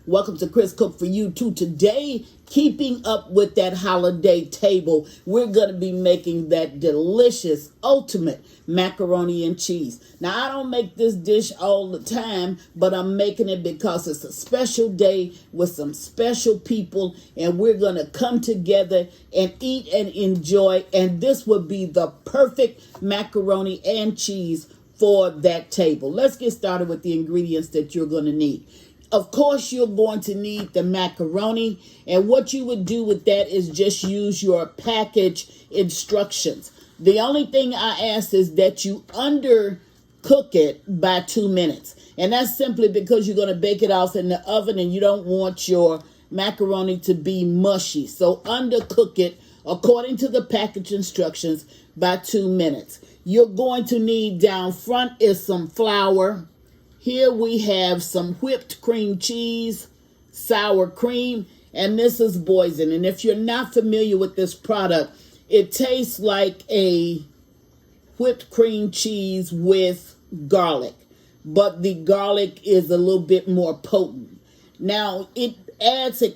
Welcome to Chris Cook for You too. Today, keeping up with that holiday table, we're going to be making that delicious, ultimate macaroni and cheese. Now, I don't make this dish all the time, but I'm making it because it's a special day with some special people, and we're going to come together and eat and enjoy, and this would be the perfect macaroni and cheese for that table. Let's get started with the ingredients that you're going to need. Of course, you're going to need the macaroni, and what you would do with that is just use your package instructions. The only thing I ask is that you undercook it by 2 minutes, and that's simply because you're going to bake it off in the oven and you don't want your macaroni to be mushy. So undercook it according to the package instructions by 2 minutes. You're going to need down front is some flour. Here we have some whipped cream cheese, sour cream, and this is Boursin. And if you're not familiar with this product, it tastes like a whipped cream cheese with garlic, but the garlic is a little bit more potent. Now, it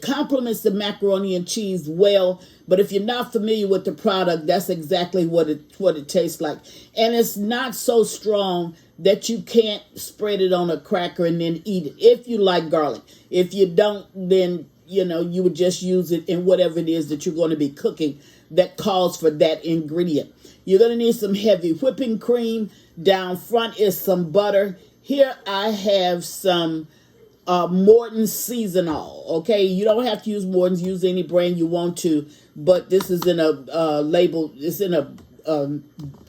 complements the macaroni and cheese well, but if you're not familiar with the product, that's exactly what it tastes like. And it's not so strong that you can't spread it on a cracker and then eat it if you like garlic. If you don't, then you would just use it in whatever it is that you're going to be cooking that calls for that ingredient. You're going to need some heavy whipping cream. Down front is some butter. Here I have some Morton seasonal. Okay, you don't have to use Morton's. Use any brand you want to, but this is in a label. It's in a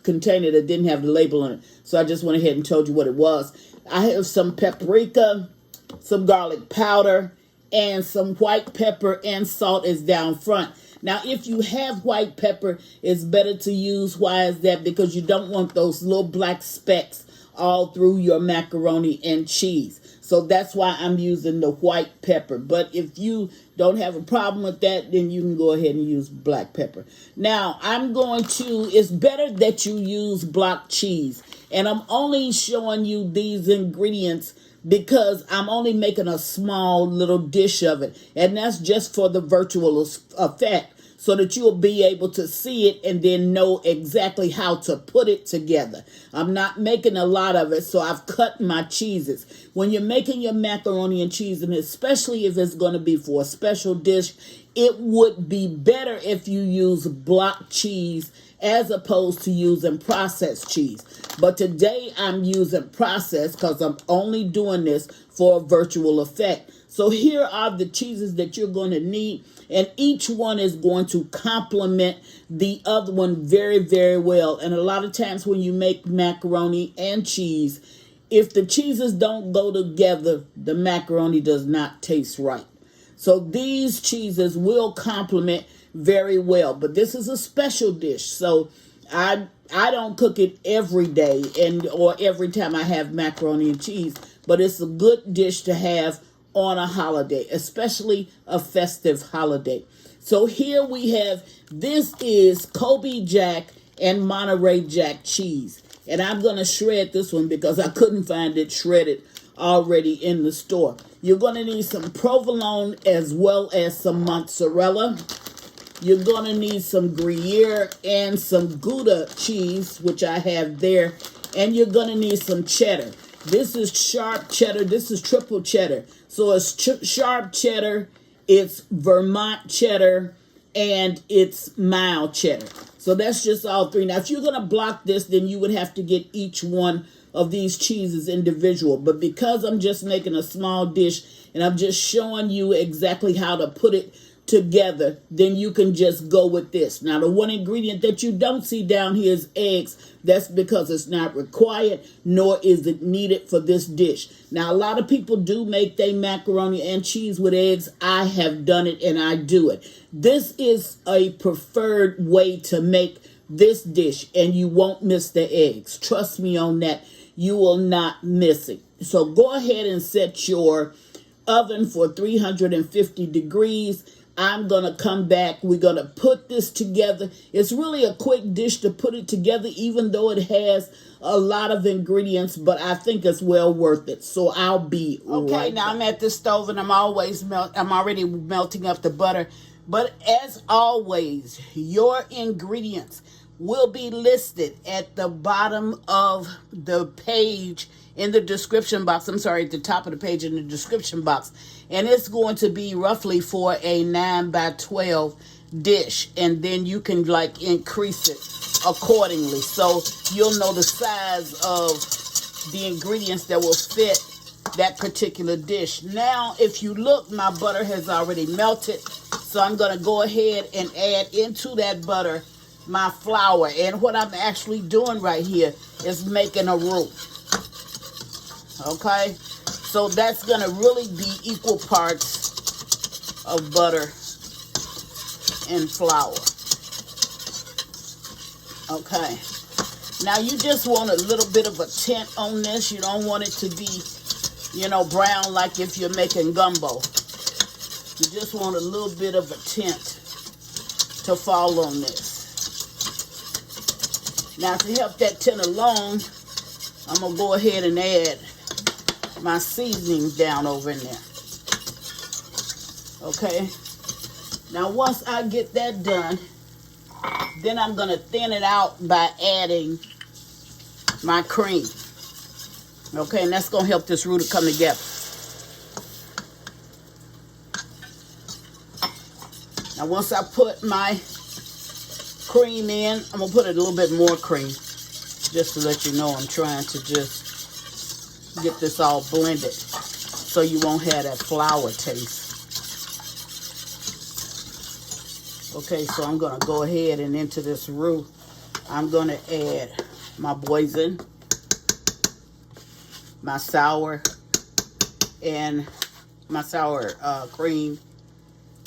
container that didn't have the label on it, so I just went ahead and told you what it was. I have some paprika, some garlic powder, and some white pepper and salt is down front. Now, if you have white pepper, it's better to use. Why is that? Because you don't want those little black specks all through your macaroni and cheese. So that's why I'm using the white pepper. But if you don't have a problem with that, then you can go ahead and use black pepper. Now, it's better that you use block cheese. And I'm only showing you these ingredients because I'm only making a small little dish of it. And that's just for the visual effect, so that you'll be able to see it and then know exactly how to put it together. I'm not making a lot of it, so I've cut my cheeses. When you're making your macaroni and cheese, and especially if it's going to be for a special dish, it would be better if you use block cheese as opposed to using processed cheese. But today I'm using processed because I'm only doing this for a visual effect. So here are the cheeses that you're going to need, and each one is going to complement the other one very, very well. And a lot of times when you make macaroni and cheese, if the cheeses don't go together, the macaroni does not taste right. So these cheeses will complement very well. But this is a special dish, so I don't cook it every day or every time I have macaroni and cheese, but it's a good dish to have on a holiday, especially a festive holiday. So here we have, this is Colby Jack and Monterrey Jack cheese. And I'm going to shred this one because I couldn't find it shredded already in the store. You're going to need some provolone as well as some mozzarella. You're going to need some Gruyère and some Gouda cheese, which I have there. And you're going to need some cheddar. This is sharp cheddar. This is triple cheddar. So it's sharp cheddar, it's Vermont cheddar, and it's mild cheddar. So that's just all three. Now, if you're going to block this, then you would have to get each one of these cheeses individual. But because I'm just making a small dish and I'm just showing you exactly how to put it together, then you can just go with this. Now, the one ingredient that you don't see down here is eggs. That's because it's not required, nor is it needed for this dish. Now, a lot of people do make their macaroni and cheese with eggs. I have done it and I do it. This is a preferred way to make this dish, and you won't miss the eggs. Trust me on that. You will not miss it. So go ahead and set your oven for 350 degrees. I'm going to come back. We're going to put this together. It's really a quick dish to put it together, even though it has a lot of ingredients, but I think it's well worth it. So I'll be right now back. I'm at the stove and I'm already melting up the butter. But as always, your ingredients will be listed at the bottom of the page in the description box. I'm sorry, at the top of the page in the description box. And it's going to be roughly for a 9 by 12 dish. And then you can like increase it accordingly. So you'll know the size of the ingredients that will fit that particular dish. Now, if you look, my butter has already melted. So I'm going to go ahead and add into that butter my flour. And what I'm actually doing right here is making a roux. Okay? So that's going to really be equal parts of butter and flour. Okay. Now you just want a little bit of a tint on this. You don't want it to be, brown like if you're making gumbo. You just want a little bit of a tint to fall on this. Now to help that tint along, I'm going to go ahead and add my seasonings down over in there. Okay. Now once I get that done, then I'm going to thin it out by adding my cream. Okay, and that's going to help this roux to come together. Now once I put my cream in, I'm going to put a little bit more cream. Just to let you know, I'm trying to just get this all blended so you won't have that flour taste. Okay, so I'm going to go ahead and into this roux, I'm going to add my boursin, my sour cream,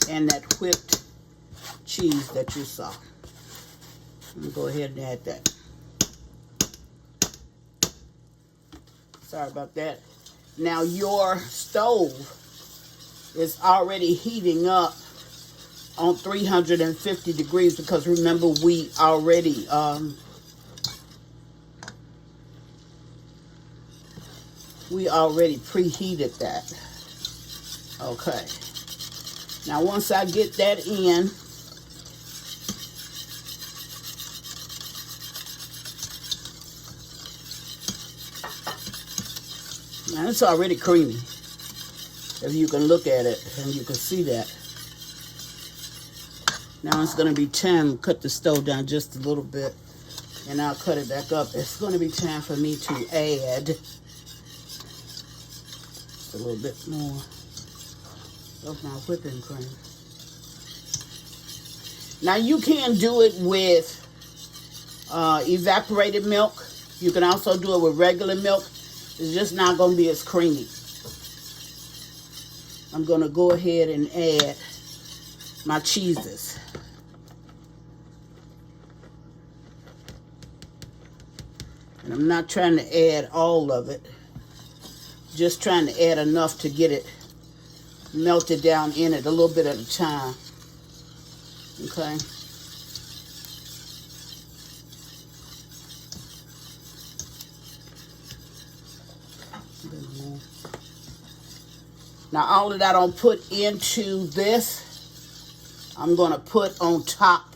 and that whipped cheese that you saw. I'm going to go ahead and add that. Sorry about that. Now your stove is already heating up on 350 degrees because remember we already preheated that. Okay. Now once I get that in, now it's already creamy. If you can look at it and you can see that. Now it's going to be time to cut the stove down just a little bit, and I'll cut it back up. It's going to be time for me to add a little bit more of my whipping cream. Now you can do it with evaporated milk. You can also do it with regular milk. It's just not going to be as creamy. I'm going to go ahead and add my cheeses. And I'm not trying to add all of it. Just trying to add enough to get it melted down in it a little bit at a time. Okay. Now all of that I'll put into this, I'm going to put on top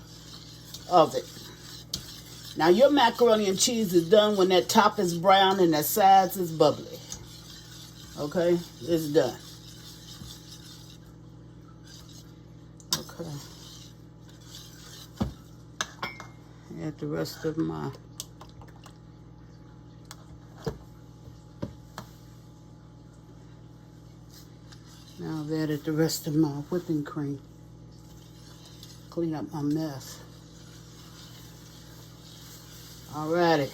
of it. Now your macaroni and cheese is done when that top is brown and that sides is bubbly. Okay, it's done. Okay. Add the rest of my Now I've added the rest of my whipping cream. Clean up my mess. Alrighty.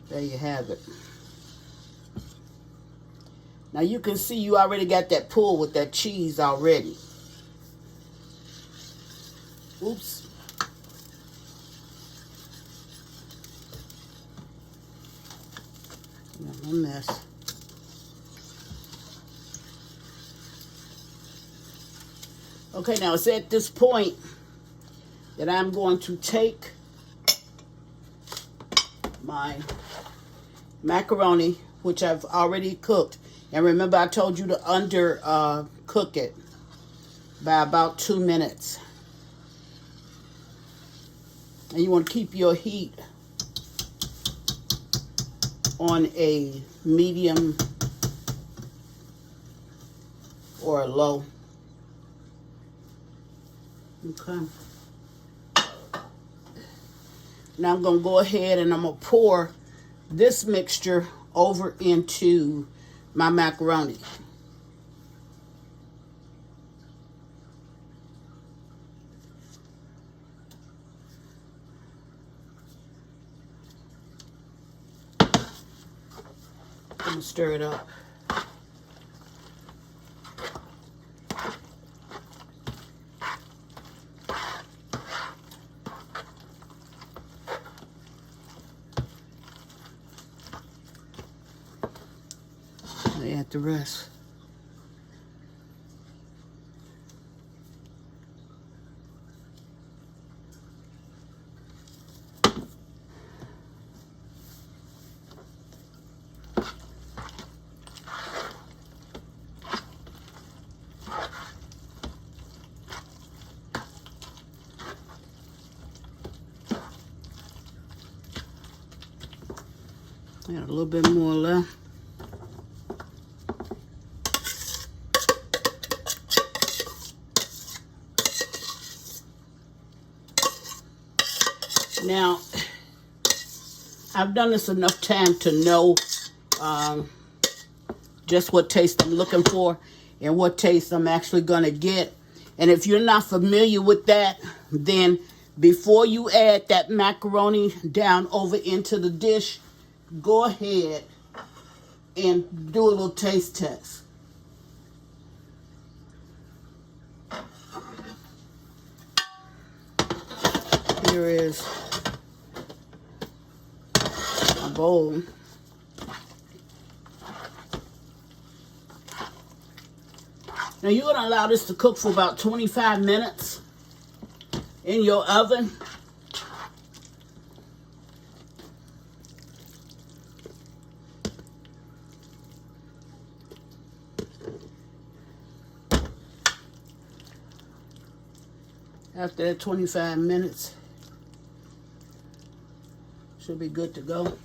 There you have it. Now you can see you already got that pull with that cheese already. Oops. Clean up my mess. Okay, now it's at this point that I'm going to take my macaroni, which I've already cooked. And remember, I told you to cook it by about 2 minutes. And you want to keep your heat on a medium or a low. Okay. Now I'm going to go ahead and I'm going to pour this mixture over into my macaroni. I'm going to stir it up. Add the rest. I got a little bit more left. Now, I've done this enough time to know just what taste I'm looking for and what taste I'm actually going to get. And if you're not familiar with that, then before you add that macaroni down over into the dish, go ahead and do a little taste test. Here is my bowl. Now you're going to allow this to cook for about 25 minutes in your oven. After that 25 minutes, should be good to go.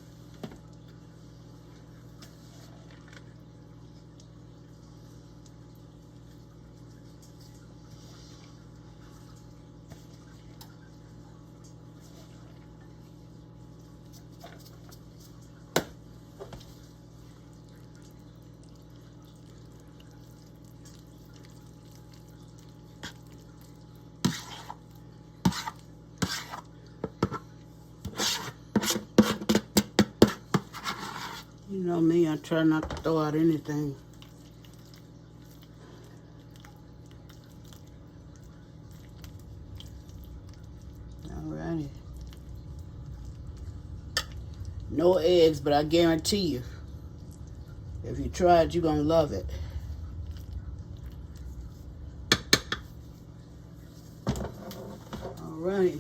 You know me, I try not to throw out anything. Alrighty. No eggs, but I guarantee you, if you try it, you're going to love it. Alright.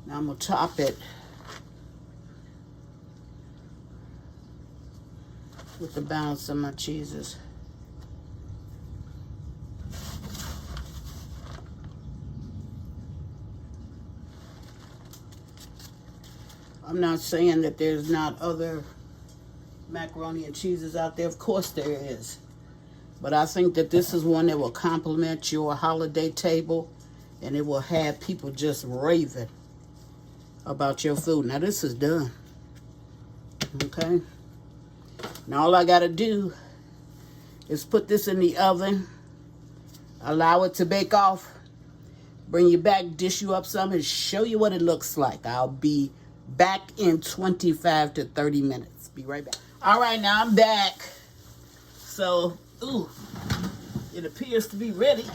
Now I'm going to top it with the balance of my cheeses. I'm not saying that there's not other macaroni and cheeses out there. Of course there is. But I think that this is one that will complement your holiday table, and it will have people just raving about your food. Now this is done. Okay? Now all I gotta do is put this in the oven, allow it to bake off, bring you back, dish you up some, and show you what it looks like. I'll be back in 25 to 30 minutes. Be right back. All right, now I'm back. So, it appears to be ready.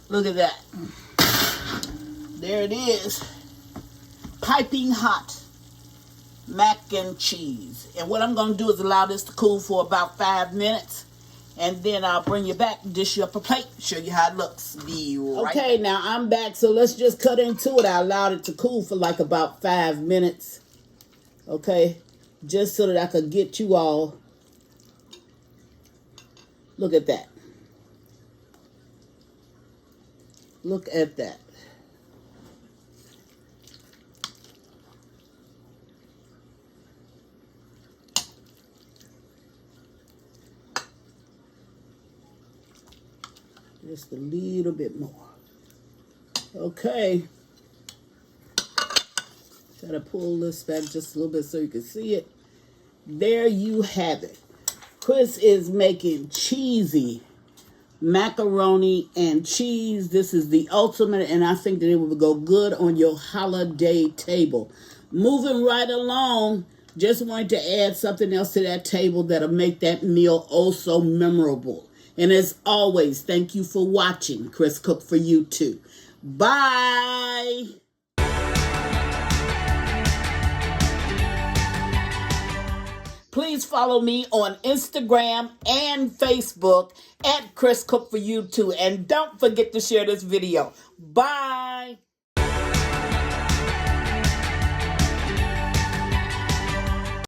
Look at that. There it is. Piping hot mac and cheese. And what I'm going to do is allow this to cool for about 5 minutes. And then I'll bring you back, dish you up a plate, show you how it looks. Be right back. Okay, now I'm back, so let's just cut into it. I allowed it to cool for like about 5 minutes. Okay, just so that I could get you all. Look at that. Look at that. Just a little bit more. Okay. Try to pull this back just a little bit so you can see it. There you have it. Chris is making cheesy macaroni and cheese. This is the ultimate, and I think that it will go good on your holiday table. Moving right along, just wanted to add something else to that table that'll make that meal oh so memorable. And as always, thank you for watching. Chris Cook for you too. Bye. Please follow me on Instagram and Facebook at Chris Cook for you too. And don't forget to share this video. Bye.